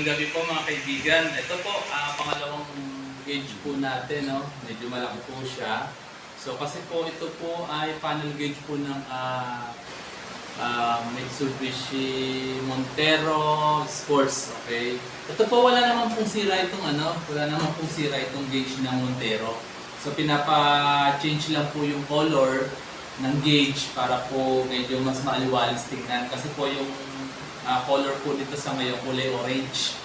gabi po mga kaibigan. Ito po, pangalawang gauge po natin, no? Medyo malaki po siya. So kasi po ito po ay panel gauge po ng Mitsubishi Montero Sports, okay? Ito po wala naman pong sira itong gauge ng Montero. So pinapa-change lang po yung color ng gauge para po medyo mas maaliwalas tingnan kasi po yung color po dito sa ngayon kulay orange.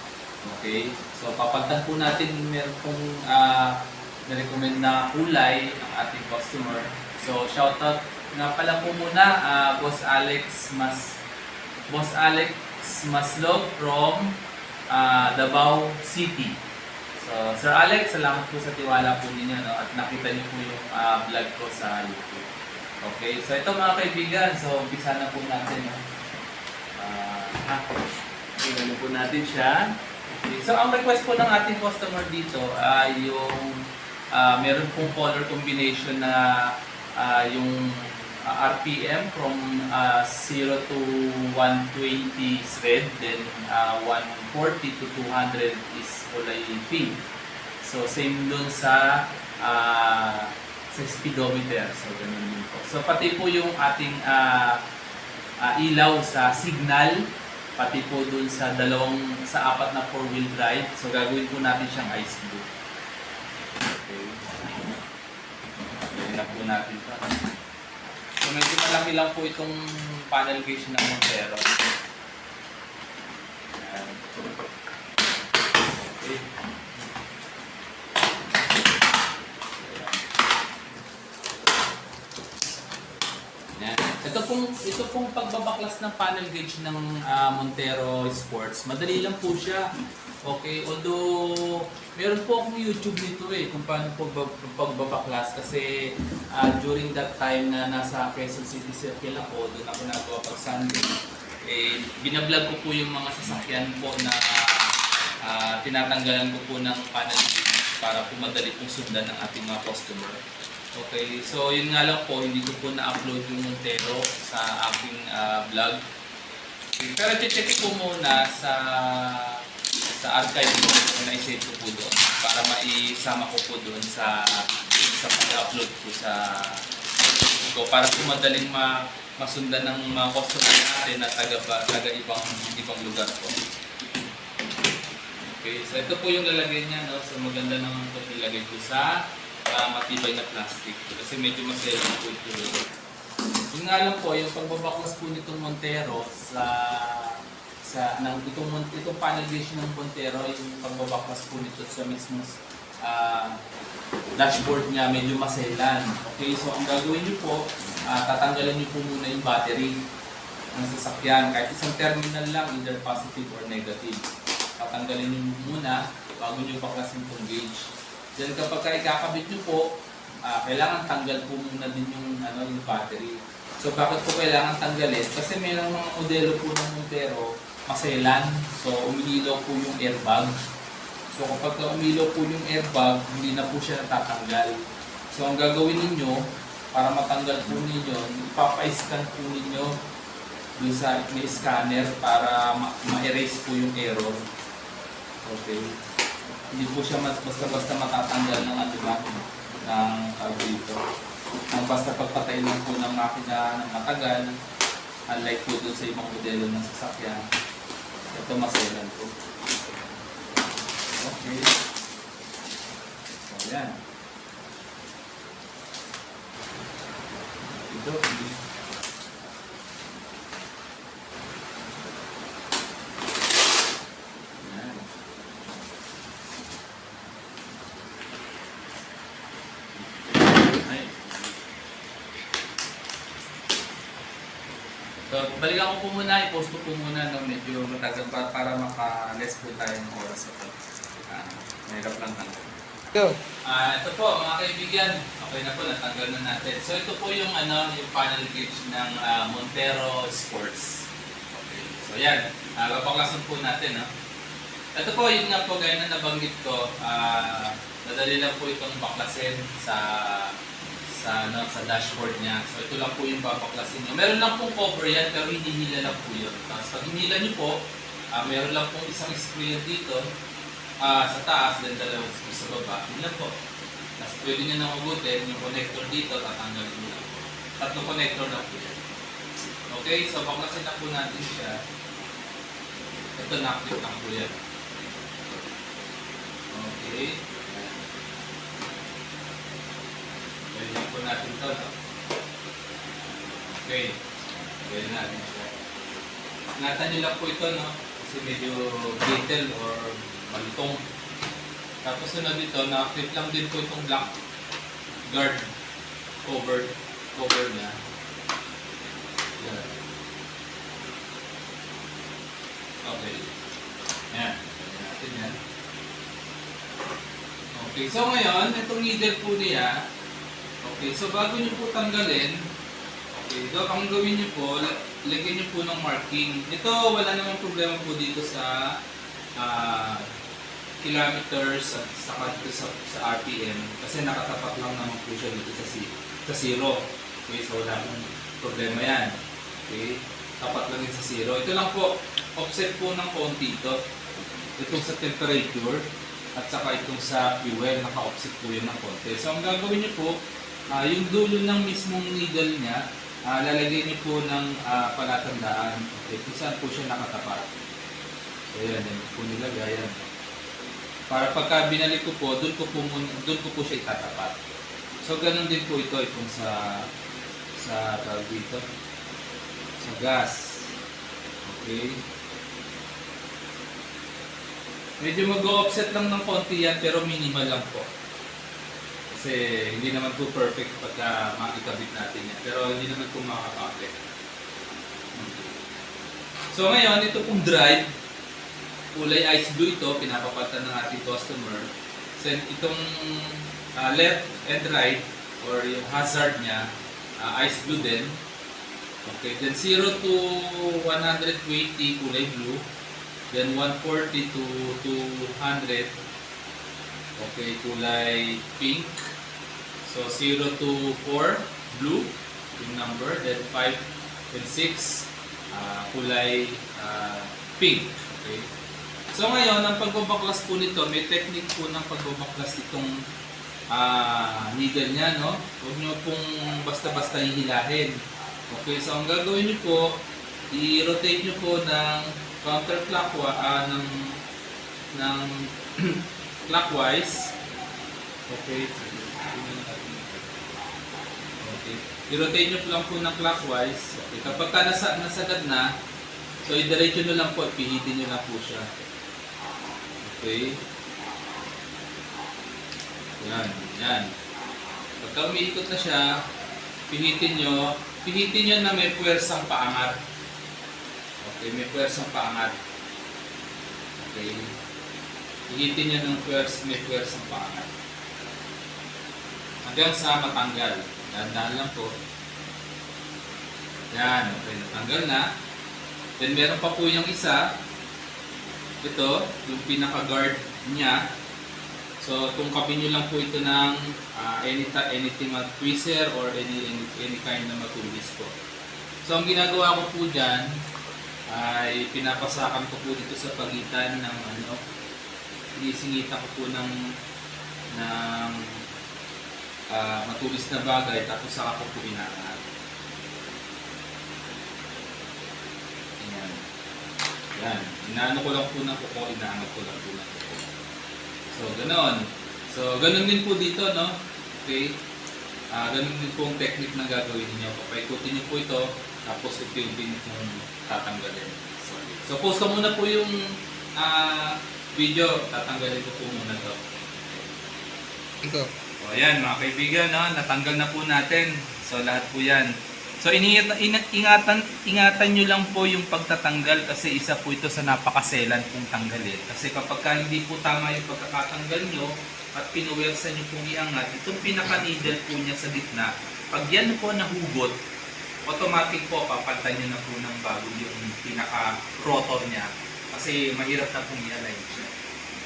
Okay? So papalitan po natin, meron pong na-recommend na kulay ng ating customer. So shoutout nga pala po muna Boss Alex Maslog from Davao City. So Sir Alex, salamat po sa tiwala po ninyo, no? At nakita niyo po yung vlog ko sa YouTube. Okay, so ito mga kaibigan, so umpisa na po natin, no? Tingnan po natin siya. Okay. So ang request po ng ating customer dito ay yung meron pong color combination na yung RPM from 0 to 120 is red, then 140 to 200 is kulay pink. So same dun sa speedometer. So ganun din po. So pati po yung ating ilaw sa signal, pati po dun sa apat na 4-wheel drive. So gagawin po natin siyang ice blue. Okay. Gawin na po natin ito. So medyo malaki lang po itong panel gauge ng Montero. Ayan. Okay. Ito pong pagbabaklas ng panel gauge ng Montero Sports, madali lang po siya. Okay, although meron po akong YouTube nito kung paano po pagbabaklas kasi during that time na nasa Quezon City Circle ako, doon ako nagawa pag Sunday. Binablog ko po yung mga sasakyan po na tinatanggalan ko po ng panel gauge para po madali pong sundan ng ating mga customer. Okay, so yun nga lang po, hindi ko po na-upload yung Montero sa aking vlog. Okay, pero check ko muna sa archive ko, na-save ko po doon para maisama ko po doon sa pag-upload ko sa para po madaling masundan ng mga customer natin na taga ibang lugar po. Okay, so ito po yung lalagay niya, no? So maganda naman po ilagay ko sa matibay na plastic kasi medyo maselang po ito. Yung nga lang po, yung pagbabaklas po nitong Montero itong panel gauge ng Montero, yung pagbabaklas po nito sa mismong dashboard niya medyo maselan. Okay, so ang gagawin niyo po, tatanggalan niyo po muna yung battery ng sasakyan, kahit isang terminal lang, either positive or negative. Tatanggalin niyo muna bago niyo baklasin itong gauge. Then kapag ikakabit nyo po, kailangan tanggal po muna din yung battery. So bakit po kailangan tanggalin? Kasi mayroong mga modelo po ng Montero, maselan. So umiilaw po yung airbag. So kapag umiilaw po yung airbag, hindi na po siya natatanggal. So ang gagawin ninyo, para matanggal po ninyo, ipapa-scan po ninyo dun sa may scanner para ma-erase po yung error. Okay. Hindi po siya basta-basta matatanggal ng dito. Ang basta pagpatay lang po ng makina ng matagal, unlike po dun sa ibang modelo ng sasakyan. Ito maselan po. Okay. So yan. Ito. So, balikan ko po muna, i-post ko po muna, no, medyo matagal para maka-less po tayo ng oras ito. Mahirap lang tanggal. Go! Ito po mga kaibigan, okay na po, natanggal na natin. So ito po yung yung panel gauge ng Montero Sports. Okay, so yan, papaklasan po natin. No? Ito po, yun nga po, gaya na nabanggit ko, madali lang po itong baklasin sa dashboard niya. So ito lang po yung babaklasin nyo. Meron lang pong cover yan pero hindi hila lang po yun. Tapos pag hinila nyo po, Meron lang pong isang screw dito sa taas, then dalawang screw sa baba. Yun lang po. Tapos pwede nyo nang ugutin yung connector dito, tatanggalin nyo lang po. Tatlong connector na po yan. Okay, so baklasin na po natin siya. Ito na-active lang po yan. Okay. Pwede po natin ito. No? Okay. Pwede natin siya. Ingatan nyo lang po ito, no? Kasi medyo brittle or malutong. Tapos sunod dito, na-active lang din po itong black guard cover niya. Yan. Okay. Yan. Pwede natin yan. Okay, so ngayon, itong needle po niya, okay, so bago nyo po tanggalin, okay, so ang gawin nyo po, lagyan nyo po ng marking. Ito, wala namang problema po dito sa kilometers at saka dito sa RPM kasi nakatapat lang naman po siya dito sa zero. Okay, so wala pong problema yan. Okay, tapat lang yun sa zero. Ito lang po, offset po ng konti ito. Itong sa temperature at saka itong sa fuel, naka-offset po yun ng konti. So ang gagawin nyo po, yung dulo ng mismong needle niya, lalagyan niyo po ng palatandaan. Okay, kung saan po siya nakatapat. Ayan, yan po nilagay yan. Para pagka binalik ko po, doon ko po siya itatapat. So ganun din po ito itong sa tawag dito, sa gas. Okay. Medyo mag-offset lang ng konti yan, pero minimal lang po. Kasi hindi naman po perfect pagka makikabit natin yan. Pero hindi naman po makakapit. Okay. So ngayon, ito pong drive, kulay ice blue ito, pinapapatan ng ating customer. Then itong left and right, or yung hazard niya, ice blue din. Okay, then 0 to 120, kulay blue. Then 140 to 200, okay, kulay pink. So 0 to 4, blue, yung number. Then 5 and 6, kulay pink. Okay. So ngayon, ang pagbabaklas po nito, may technique po ng pagbabaklas itong needle niya, no? Huwag nyo pong basta-basta hihilahin. Okay, so ang gagawin nyo po, i-rotate nyo po ng counterclockwise, ng clockwise. Okay. Okay. I-rotate nyo lang po ng clockwise. Okay. Kapag ka nasagad na, so i-diretso nyo lang po at pihitin nyo lang po siya. Okay. Yan. Pagka umiikot na siya, pihitin nyo na may puwersang paangat. Okay, may puwersang paangat. Okay. Pihitin nyo ng may puwersang paangat. Hanggang sa matanggal. Dahan-dahan lang po. Yan, okay, natanggal na. Then meron pa po yung isa. Ito, yung pinaka-guard niya. So, tungkapin nyo lang po ito ng anything tweezer or any kind na matulis po. So, ang ginagawa ko po dyan ay pinapasakan ko po dito sa pagitan ng inisingita ko po ng matulis na bagay tapos saka ko po inaangat. Yan. Inaano ko lang po ng kuko, inaangat ko lang po ng kuko. So, ganon. So, ganon din po dito, no? Okay. Ganon din po ang technique na gagawin niyo. Papaikutin niyo po ito, tapos ito yung din kung tatanggalin. So, post ko muna po yung video. Tatanggalin ko po muna ito. Ito. O, ayan, mga kaibigan, no? Natanggal na po natin. So, lahat po yan. So ingatan nyo lang po yung pagtatanggal kasi isa po ito sa napakaselan pong tanggalin. Kasi kapag hindi po tama yung pagkakatanggal nyo at pinuwersa nyo pong iangat, itong pinaka-needle po niya sa gitna, pag yan po nahugot, automatic po papalitan nyo na po ng bago yung pinaka-rotor niya. Kasi mahirap na pong i-align siya.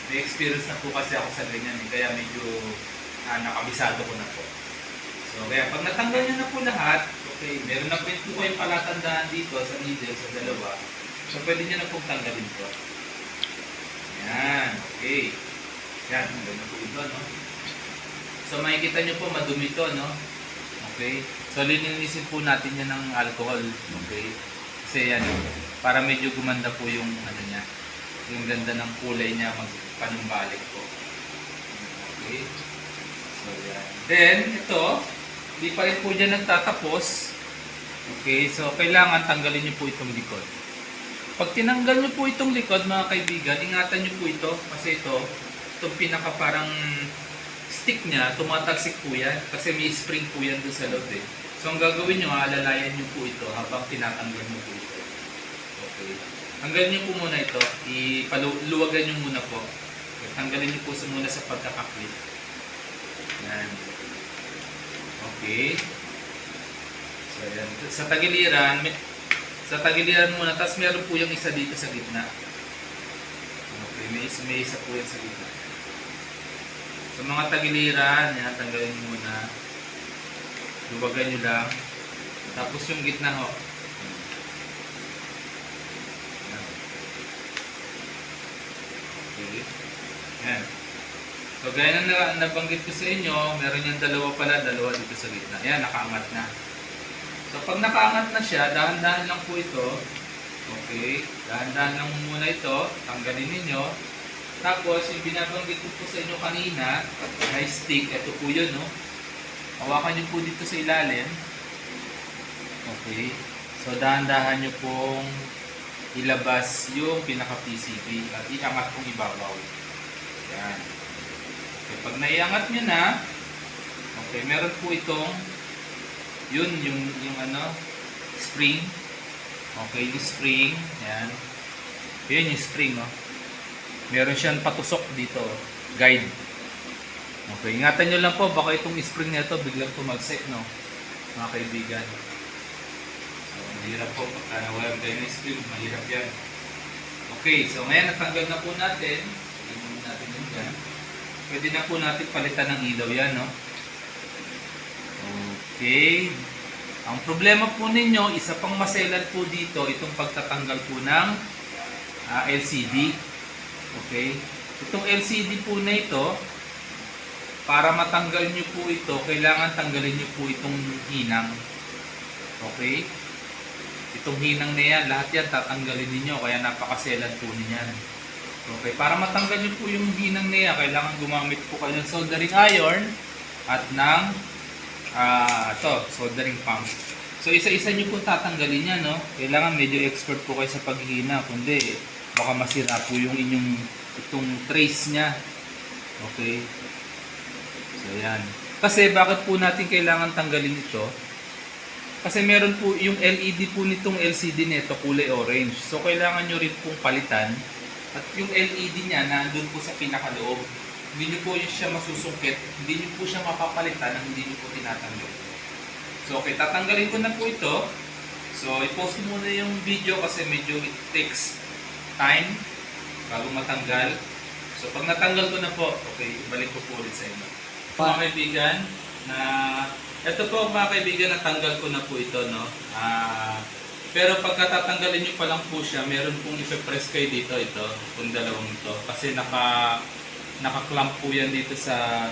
May experience na po kasi ako sa ganyan, kaya medyo nakabisado ko na po. So kaya pag natanggal nyo na po lahat, okay, meron na po kayong palatandaan dito sa needle, sa dalawa. So, pwede nyo na pong tanggalin po. Yan, okay. Yan, ganun po ito, no? So, makikita nyo po, madumi ito, no? Okay. So, lininisin po natin yan ng alcohol. Okay. Kasi yan, para medyo gumanda po yung, ano niya, yung ganda ng kulay niya, magpanumbalik po. Okay. So, yan. Then, ito, di pa rin po dyan nagtatapos. Okay. So, kailangan tanggalin nyo po itong likod. Pag tinanggal nyo po itong likod, mga kaibigan, ingatan nyo po ito. Kasi itong pinaka parang stick niya, tumatalsik po yan. Kasi may spring po yan doon sa loob eh. So, ang gagawin nyo, alalayan nyo po ito habang tinatanggal nyo po ito. Okay. Tanggalin nyo po muna ito. Ipaluwagan nyo muna po. Okay. Tanggalin nyo po muna sa pagkakaklit. Yan. Okay. So, yan. Sa tagiliran muna, tapos meron po yung isa dito sa gitna. Okay, may isa po yan sa gitna. Sa mga tagiliran, yan, tanggalin nyo muna. Luwagan nyo lang. Tapos yung gitna ho. Okay. Yan. So, gaya na nabanggit ko sa inyo, meron yung dalawa dito sa gitna. Yan, nakaangat na. So, pag nakaangat na siya, dahan-dahan lang po ito. Okay. Dahan-dahan lang muna ito. Tanggalin ninyo. Tapos, yung binabanggit ko po sa inyo kanina, na stick, ito po yun, no? Hawakan nyo po dito sa ilalim. Okay. So, dahan-dahan nyo pong ilabas yung pinaka-PCB at iangat pong ibabaw. Yan. Okay. Pag naiangat nyo na, okay, meron po itong yung ano, spring. Okay, yung spring. Yan. Yan yung spring, oh. Meron siyang patusok dito. Guide. Okay, ingatan nyo lang po. Baka itong spring na ito biglang tumagsik, no? Mga kaibigan. So, mahirap po. Pagka nawalan kayo ng spring, mahirap yan. Okay, so ngayon natanggal na po natin. Tingnan natin yun dyan. Pwede na po natin palitan ng ilaw yan, no? Okay. Ang problema po ninyo, isa pang maselan po dito, itong pagtatanggal po ng LCD. Okay. Itong LCD po na ito, para matanggal nyo po ito, kailangan tanggalin nyo po itong hinang. Okay. Itong hinang na yan, lahat yan tatanggalin niyo, kaya napakaselan po niyan. Okay. Para matanggal nyo po yung hinang na yan, kailangan gumamit po kayo ng soldering iron at ng soldering pump. So, isa-isa nyo po tatanggalin yan, no? Kailangan medyo expert po kayo sa paghihina, kundi baka masira po yung inyong itong trace niya. Okay? So, yan. Kasi, bakit po natin kailangan tanggalin ito? Kasi meron po yung LED po nitong LCD nito, kulay orange. So, kailangan nyo rin pong palitan. At yung LED niya, nandun po sa pinakaloob. Hindi nyo po siya masusungkit, hindi nyo po siya mapapalitan nang hindi nyo po tinatanggal. So, okay, tatanggalin ko na po ito. So, i-post muna yung video kasi medyo it takes time bago matanggal. So, pag natanggal ko na po, okay, ibalik ko po ulit sa inyo. Mga kaibigan, ito po mga kaibigan, natanggal ko na po ito, no? Pero pagka tatanggalin nyo pa lang po siya, meron pong ipe-press kayo dito, itong dalawang ito. Kasi naka-clamp po yan dito sa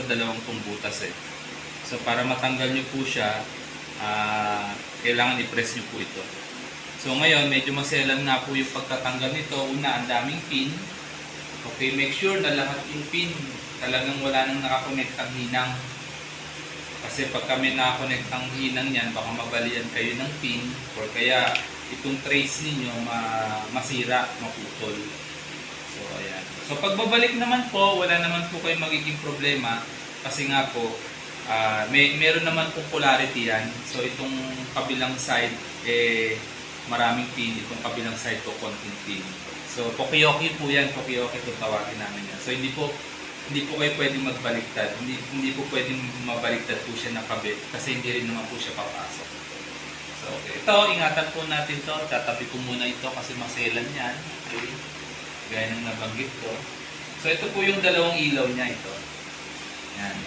dalawang tong butas eh. So para matanggal nyo po siya, kailangan i-press nyo po ito. So ngayon, medyo maselan na po yung pagtatanggal nito. Una, ang daming pin. Okay, make sure na lahat yung pin talagang wala nang nakakonect ang hinang. Kasi pag kami nakakonect ang hinang yan, baka mabalian kayo ng pin or kaya itong trace ninyo masira, maputol. So ayan. So pagbabalik naman po, wala naman po kayong magiging problema kasi nga po meron naman po polarity yan. So itong kabilang side maraming pin, itong kabilang side po konting pin. So pokiyoki po yan, pokiyoki po tawagin namin yan. So hindi po kayo pwedeng magbaliktad. Hindi po pwedeng mabaliktad po siya ng kabit kasi hindi rin naman po siya papasok. So okay. Ito, ingatan po natin to. Tatabi ko muna ito kasi maselan yan. Okay. Gaya ng nabanggit ko. So ito po yung dalawang ilaw niya ito. Yan.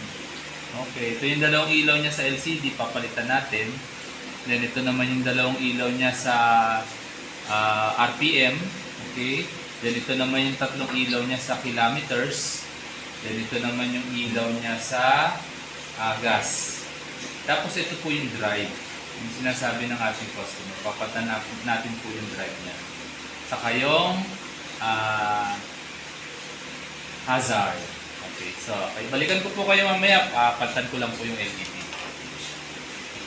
Okay, ito yung dalawang ilaw niya sa LCD, papalitan natin. Then ito naman yung dalawang ilaw niya sa RPM. Okay. Then ito naman yung tatlong ilaw niya sa kilometers. Then ito naman yung ilaw niya sa gas. Tapos ito po yung drive. Yung sinasabi ng ating customer. Papatan natin po yung drive niya. Saka yung hazard. Okay. So, balikan ko po kayo mamaya. Palitan ko lang po yung LED.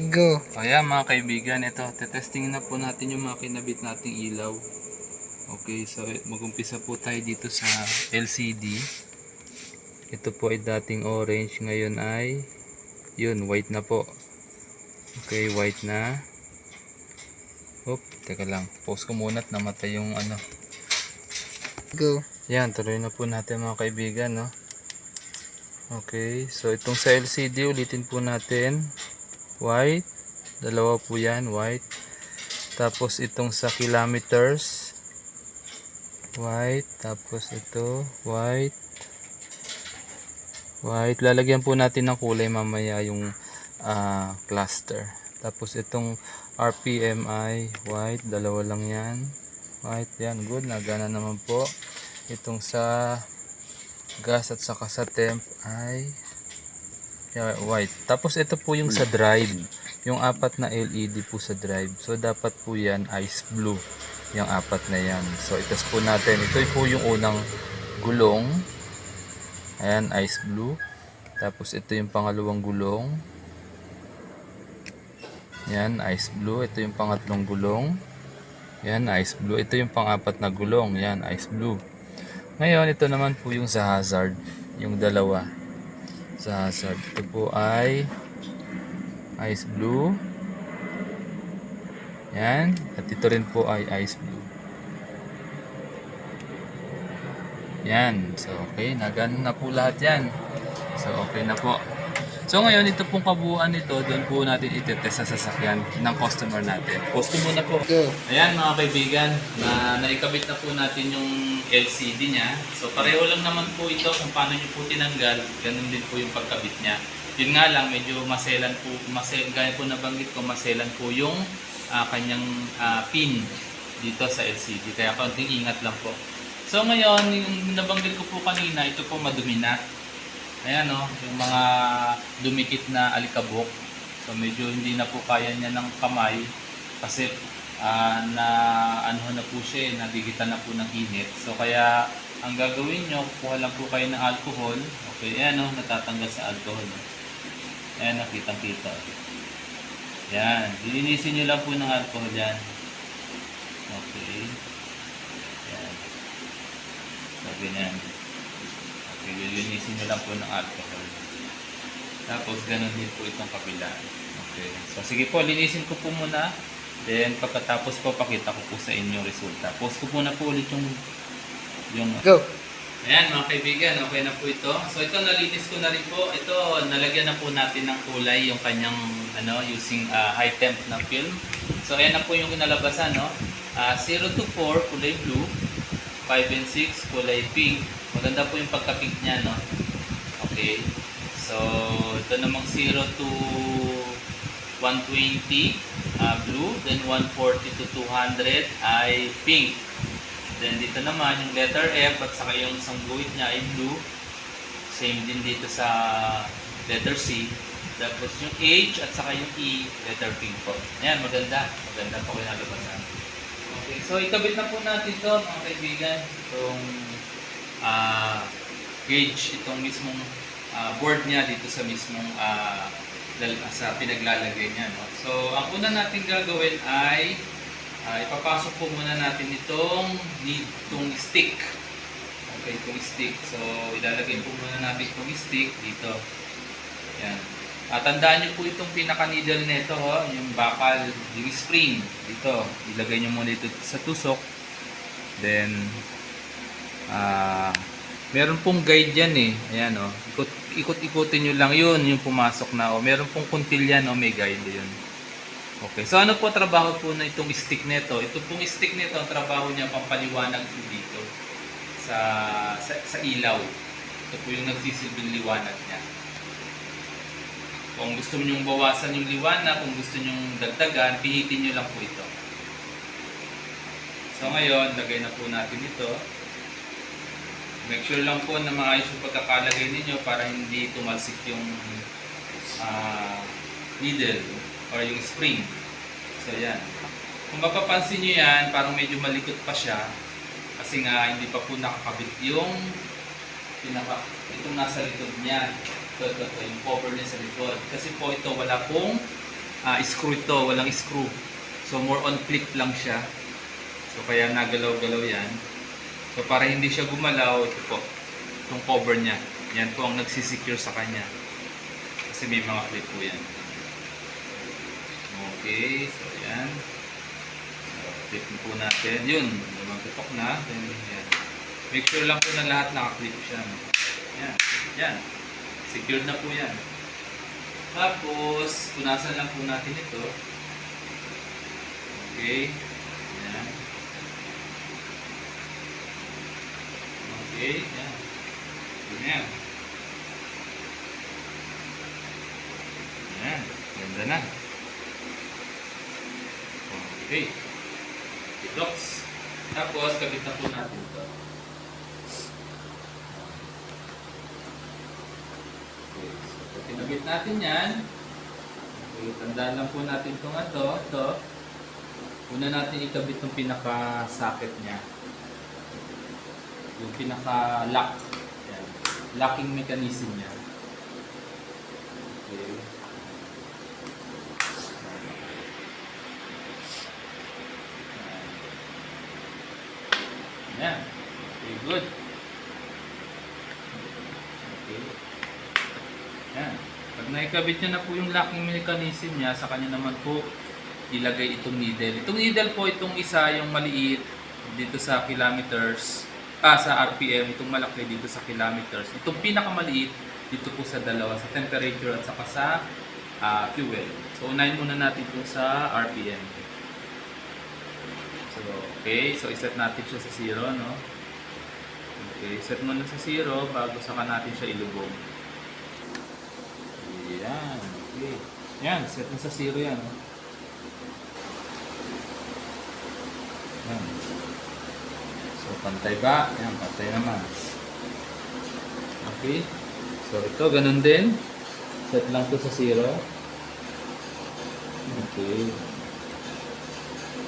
Go. Ayan mga kaibigan, ito, tetesting na po natin yung mga kinabit nating ilaw. Okay, so mag-umpisa po tayo dito sa LCD. Ito po ay dating orange, ngayon ay yun, white na po. Okay, white na. Oop, teka lang, pause ko muna at namatay yung ano. Go. Yan, tuloy na po natin mga kaibigan, no? Okay, so itong sa LCD, ulitin po natin. White, dalawa po yan, white. Tapos itong sa kilometers, white. Tapos ito, white. White, lalagyan po natin ng kulay mamaya yung cluster. Tapos itong RPM ay white, dalawa lang yan. White, yan, good, nagana naman po. Itong sa gas at saka sa temp ay white. Tapos ito po yung sa drive. Yung apat na LED po sa drive. So dapat po yan ice blue. Yung apat na yan. So itas po natin. Ito po yung unang gulong. Ayan, ice blue. Tapos ito yung pangalawang gulong. Yan, ice blue. Ito yung pangatlong gulong. Yan, ice blue. Ito yung pang-apat na gulong. Yan, ice blue. Ngayon, ito naman po yung sa hazard. Yung dalawa. Sa hazard. Ito po ay ice blue. Yan. At ito rin po ay ice blue. Yan. So, okay. Nagano na po lahat yan. So, okay na po. So, ngayon, ito pong kabuuan nito, doon po natin itetest sa sasakyan ng customer natin. Post ko muna po. Go. Ayan mga kaibigan, naikabit na po natin yung LCD niya. So, pareho lang naman po ito kung paano nyo po tinanggal. Ganun din po yung pagkabit niya. Yun nga lang, medyo maselan po, gaya po nabanggit ko, maselan po yung kanyang pin dito sa LCD. Kaya kaunting ingat lang po. So, ngayon, yung nabanggit ko po kanina, ito po madumi na. Ayan o, yung mga dumikit na alikabok. So medyo hindi na po kaya niya ng kamay kasi na ano na po siya, nagigitan na po ng init. So kaya ang gagawin nyo, kuha lang po kayo ng alcohol. Okay, ayan o, natatanggal sa alcohol. Ayan, nakitang-kita. Ayan, lilinisin nyo lang po ng alcohol yan. Okay. Ayan. So ganyan. Okay, lilinisin nyo lang po ng alcohol. Tapos, ganun din po itong kabila. Okay. So, sige po, linisin ko po muna. Then, pagkatapos po, pakita ko po sa inyo resulta. Post ko muna po ulit yung Go. ayan, mga kaibigan, okay na po ito. So, ito, nalinis ko na rin po. Ito, nalagyan na po natin ng kulay yung kanyang, using high temp na film. So, ayan na po yung kinalabasan, no? 0 to 4, kulay blue. 5 and 6, kulay pink. Maganda po yung pagka-pink niya, no? Okay. So, ito namang 0 to 120, blue. Then 140 to 200 ay pink. Then dito naman yung letter F at saka yung isang guhit niya ay blue. Same din dito sa letter C. Tapos yung H at saka yung E, letter pink po. Ayan, maganda. Maganda po kinalabasan. Okay, so ikabit na po natin ito, mga kaibigan. Itong gauge, itong mismong board niya dito sa mismong sa pinaglalagay niya. No? So, ang una natin gagawin ay ipapasok po muna natin itong stick. Okay, itong stick. So, ilalagay po muna natin itong stick dito. Yan. Tandaan niyo po itong pinaka-needle nito, yung bakal, yung spring dito. Ilagay niyo muna dito sa tusok. Then, meron pong guide yan eh. Ayan o. Ikot-ikutin nyo lang yun, yung pumasok na o. Meron pong kuntil yan o, may guide yun. Okay. So ano po trabaho po na itong stick nito? Ito pong stick nito, ang trabaho niya pampaliwanag po dito sa ilaw. Ito po yung nagsisilbing liwanag niya. Kung gusto niyo bawasan yung liwanag, kung gusto niyo dagdagan, pinitin niyo lang po ito. So ngayon, lagay na po natin ito. Make sure lang po na maayos yung pagkakalagay ninyo para hindi tumalsik yung needle or yung spring. So yan. Kung mapapansin nyo yan, parang medyo malikot pa siya kasi nga hindi pa po nakakabit yung itong nasa likod niya. Ito, yung cover niya sa likod. Kasi po ito, wala pong screw ito, walang screw. So more on clip lang siya. So kaya nagalaw-galaw yan. So para hindi siya gumalaw, ito po, itong cover niya. Yan po ang nagsisecure sa kanya. Kasi may mga clip po yan. Okay, so yan. So clip po natin. Yun, magtutok na. Then, yan. Make sure lang po na lahat naka-clip siya. Yan, yan. Secured na po yan. Tapos, punasan lang po natin ito. Okay. Yan. Okay, yan. Yan. Yan. Ganda na. Okay. Locks. Tapos, kabit na po natin ito. Okay. So, kinabit natin yan. Okay. Tandaan lang po natin itong ito. Una natin ikabit yung pinaka-socket niya. Yung pinaka-lock. Yan. Locking mechanism niya. Okay. Yan. Okay, good. Okay. Yan. Pag naikabit niya na po yung locking mechanism niya, sa kanya naman po ilagay itong needle. Itong needle po, itong isa, yung maliit dito sa kilometers, sa RPM, itong malaki dito sa kilometers. Itong pinakamaliit dito po sa dalawa, sa temperature at saka sa fuel. So, unahin muna natin po sa RPM. So, okay. So, iset natin siya sa 0, no? Okay. Set muna sa 0 bago saka natin siya ilubog. Yan. Okay. Yan. Set na sa 0 yan, no? Yan. So, pantay ba? Yan. Pantay naman. Okay. So, ito. Ganun din. Set lang to sa 0. Okay.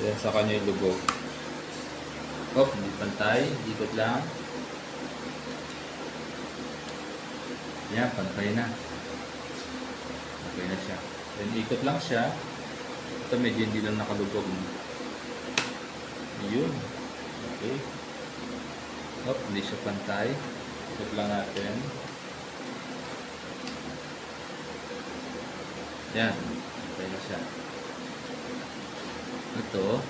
Yan sa kanya yung lubog. Oh, hindi pantay. Ikot lang. Yan, pantay na. Okay na siya. Then, ikot lang siya. Ito medyo hindi lang nakalubog. Yun. Okay. Oh, hindi siya pantay. Ikot lang natin. Yan. Okay na siya. Ito,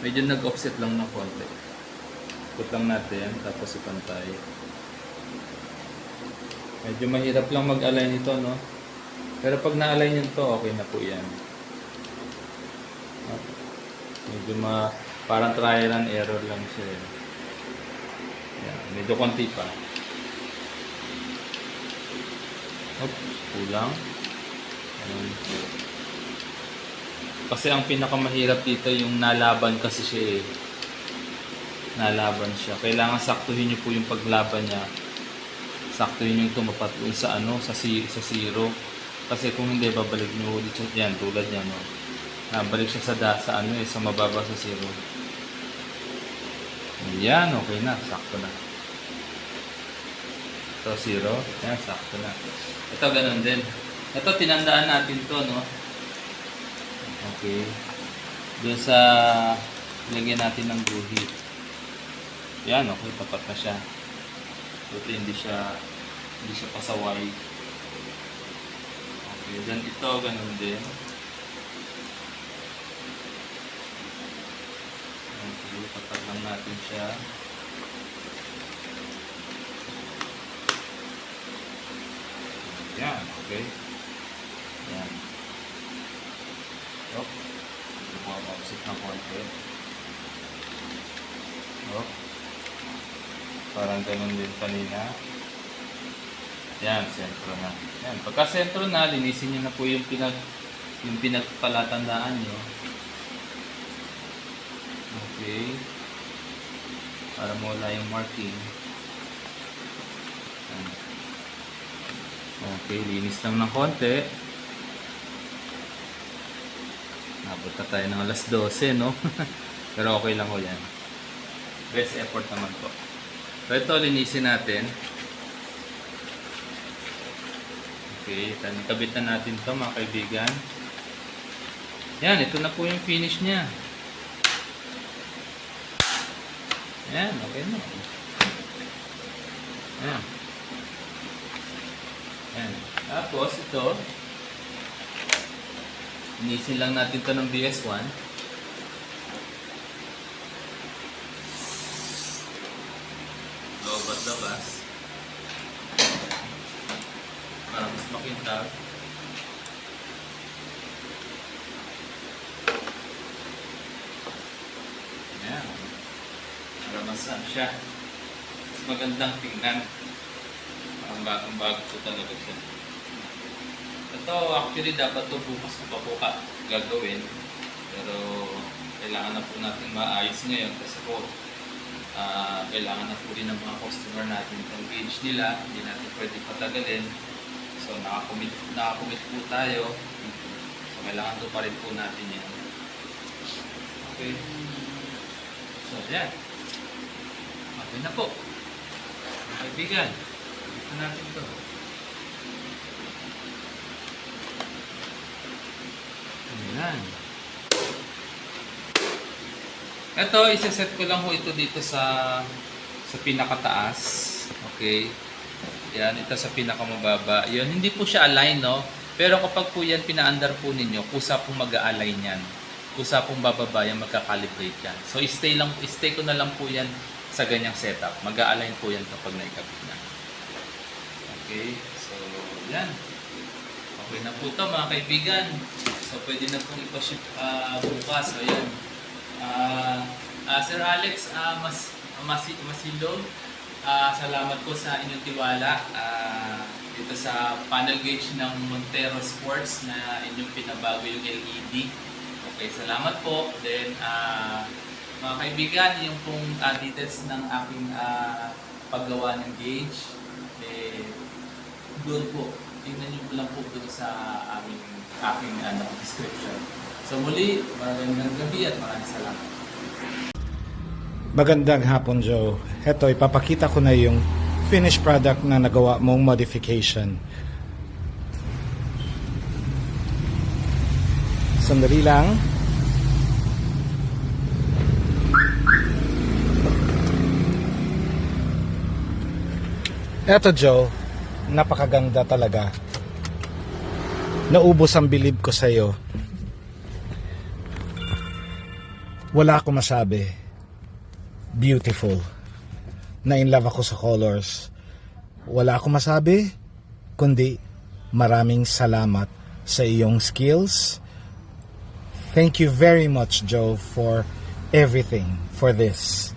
medyo nag-offset lang ng konti. Ikot lang natin, tapos ipantay. Medyo mahirap lang mag-align ito, no? Pero pag na-align nyo ito, okay na po yan. Medyo parang trial and error lang siya. Yan, medyo konti pa. Kulang. Kasi ang pinakamahirap dito yung nalaban kasi siya eh. Nalaban siya. Kailangan saktuhin niyo po yung paglaban niya. Saktuhin yung tumapat doon sa sa 0. Kasi kung hindi, babalik niyo ulit siya. Yan, tulad niya, no. Nabalik siya sa mababa sa 0. Yan, okay na. Sakto na. Ito, 0. Yan, sakto na. Ito, ganun din. Ito, tinandaan natin to, no. Okay. Doon sa lagyan natin ng guhit. Yan, okay, tapat na siya. Buti hindi siya pasaway. Okay, then ito ganun din. Okay, tapat lang natin siya. Yan, okay. Yan. Oh, ito po ang offset ng konti. Oh, parang ganun din kanina. Yan, sentro na. Yan, pagka sentro na, linisin nyo na po yung pinagpalatandaan nyo. Okay. Okay. Para mawala yung marking. Ayan. Okay, linis lang ng konti. Nabot na tayo ng alas 12, no? Pero okay lang ho yan. Best effort naman po. So ito, linisin natin. Okay, kabit na natin to mga kaibigan. Yan, ito na po yung finish niya. Yan, okay na. Yan. Yan. Tapos ito, linisin lang natin to ng BS1. Loob at labas. Para mas makintab. Ayan. Para mas siya. Mas magandang tingnan. Ang bago ko talaga siya. Ito actually dapat to bukas ko pa po gagawin. Pero kailangan na po natin maayos ngayon kasi po kailangan na po rin ng mga customer natin itong gauge nila. Hindi natin pwede patagalin. So, nakakomit po tayo. So, kailangan to pa rin po natin yan. Okay. So, yan. Okay na po. Mga kaibigan, ito natin to. Ayan. Ito, isa-set ko lang ho ito dito sa pinakataas. Okay. Yan, ito sa pinakamababa. Yun, hindi po siya align, no? Pero kapag po yan pinaandar po ninyo, kusa pong mag-a-align yan. Kusa pong bababa yan, magka-calibrate yan. So, stay ko na lang po yan sa ganyang setup. Mag-a-align po yan kapag naikabit na. Okay, so, yan. Okay na po ito, mga kaibigan. So, pwede na pong ipaship bukas. So, yan. Sir Alex, Masilog, salamat po sa inyong tiwala dito sa panel gauge ng Montero Sports na inyong pinabago yung LED. Okay, salamat po. Then, mga kaibigan, yung pong details ng aking paggawa ng gauge, doon po. Tingnan nyo lang po doon sa aking description. So muli, magandang gabi at maraming salamat. Magandang hapon, Joe. Heto, ipapakita ko na yung finished product na nagawa mong modification. Sandali lang. Eto, Joe, napakaganda talaga. Naubos ang bilib ko sa'yo. Wala akong masabi. Beautiful. Na-in-love ako sa colors. Wala akong masabi, kundi maraming salamat sa iyong skills. Thank you very much, Joe, for everything, for this.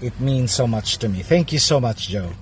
It means so much to me. Thank you so much, Joe.